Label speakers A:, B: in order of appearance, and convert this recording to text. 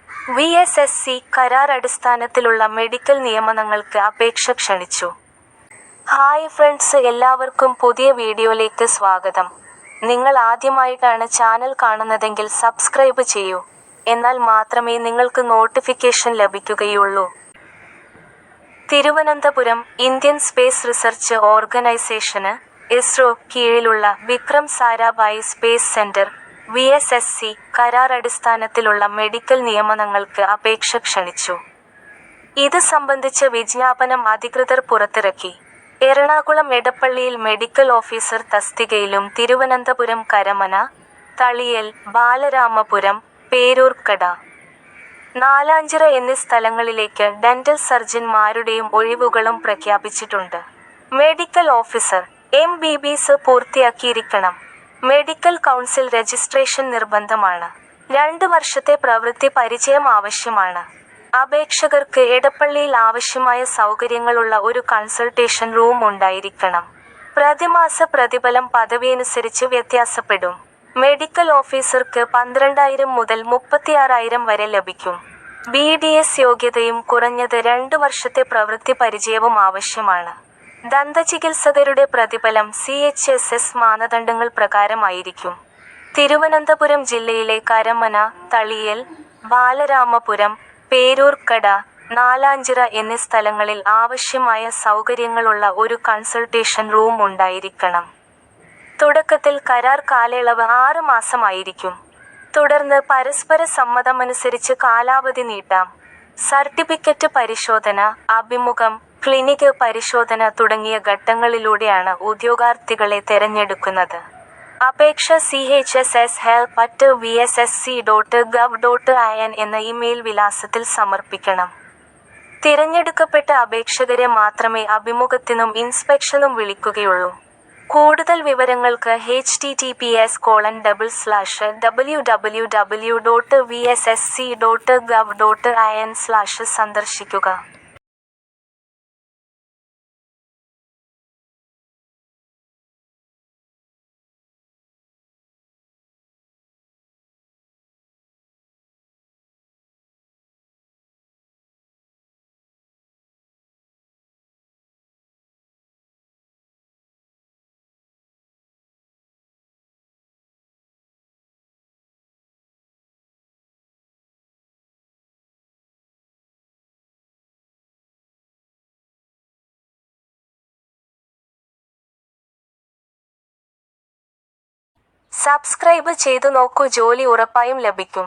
A: VSSC കരാർ അടിസ്ഥാനത്തിലുള്ള medical നിയമനങ്ങൾക്ക് അപേക്ഷ ക്ഷണിച്ചു. ഹായ് ഫ്രണ്ട്സ്, എല്ലാവർക്കും പുതിയ വീഡിയോയിലേക്ക് സ്വാഗതം. നിങ്ങൾ ആദ്യമായിട്ടാണ് ചാനൽ കാണുന്നതെങ്കിൽ സബ്സ്ക്രൈബ് ചെയ്യൂ. എന്നാൽ മാത്രമേ നിങ്ങൾക്ക് നോട്ടിഫിക്കേഷൻ ലഭിക്കുകയുള്ളൂ. തിരുവനന്തപുരം ഇന്ത്യൻ സ്പേസ് റിസർച്ച് ഓർഗനൈസേഷന് ഇസ്രോ കീഴിലുള്ള Vikram Sarabhai space centre VSSC കരാർ അടിസ്ഥാനത്തിലുള്ള മെഡിക്കൽ നിയമനങ്ങൾക്ക് അപേക്ഷ ക്ഷണിച്ചു. ഇത് സംബന്ധിച്ച വിജ്ഞാപനം അധികൃതർ പുറത്തിറക്കി. എറണാകുളം എടപ്പള്ളിയിൽ മെഡിക്കൽ ഓഫീസർ തസ്തികയിലും തിരുവനന്തപുരം കരമന, തളിയൽ, ബാലരാമപുരം, പേരൂർക്കട, നാലാഞ്ചിറ എന്നീ സ്ഥലങ്ങളിലേക്ക് ഡെന്റൽ സർജൻമാരുടെയും ഒഴിവുകളും പ്രഖ്യാപിച്ചിട്ടുണ്ട്. മെഡിക്കൽ ഓഫീസർ MBBS പൂർത്തിയാക്കിയിരിക്കണം. മെഡിക്കൽ കൗൺസിൽ രജിസ്ട്രേഷൻ നിർബന്ധമാണ്. 2 വർഷത്തെ പ്രവൃത്തി പരിചയം ആവശ്യമാണ്. അപേക്ഷകർക്ക് എടപ്പള്ളിയിൽ ആവശ്യമായ സൗകര്യങ്ങളുള്ള ഒരു കൺസൾട്ടേഷൻ റൂം ഉണ്ടായിരിക്കണം. പ്രതിമാസ പ്രതിഫലം പദവിയനുസരിച്ച് വ്യത്യാസപ്പെടും. മെഡിക്കൽ ഓഫീസർക്ക് 12,000 മുതൽ 36,000 വരെ ലഭിക്കും. BDS യോഗ്യതയും കുറഞ്ഞത് 2 വർഷത്തെ പ്രവൃത്തി പരിചയവും ആവശ്യമാണ്. ദന്തചികിത്സകരുടെ പ്രതിഫലം CHSS മാനദണ്ഡങ്ങൾ പ്രകാരമായിരിക്കും. തിരുവനന്തപുരം ജില്ലയിലെ കരമന, തളിയൽ, ബാലരാമപുരം, പേരൂർക്കട, നാലാഞ്ചിറ എന്നീ സ്ഥലങ്ങളിൽ ആവശ്യമായ സൗകര്യങ്ങളുള്ള ഒരു കൺസൾട്ടേഷൻ റൂം ഉണ്ടായിരിക്കണം. തുടക്കത്തിൽ കരാർ കാലയളവ് 6 മാസമായിരിക്കും. തുടർന്ന് പരസ്പര സമ്മതമനുസരിച്ച് കാലാവധി നീട്ടാം. സർട്ടിഫിക്കറ്റ് പരിശോധന, അഭിമുഖം, ക്ലിനിക് പരിശോധന തുടങ്ങിയ ഘട്ടങ്ങളിലൂടെയാണ് ഉദ്യോഗാർത്ഥികളെ തെരഞ്ഞെടുക്കുന്നത്. അപേക്ഷ chshelp@vssc.gov.in എന്ന ഇമെയിൽ വിലാസത്തിൽ സമർപ്പിക്കണം. തിരഞ്ഞെടുക്കപ്പെട്ട അപേക്ഷകരെ മാത്രമേ അഭിമുഖത്തിനും ഇൻസ്പെക്ഷനും വിളിക്കുകയുള്ളൂ. കൂടുതൽ വിവരങ്ങൾക്ക് https://www.vssc.gov.in/ സന്ദർശിക്കുക. സബ്സ്ക്രൈബ് ചെയ്തു നോക്കൂ, ജോലി ഉറപ്പായും ലഭിക്കും.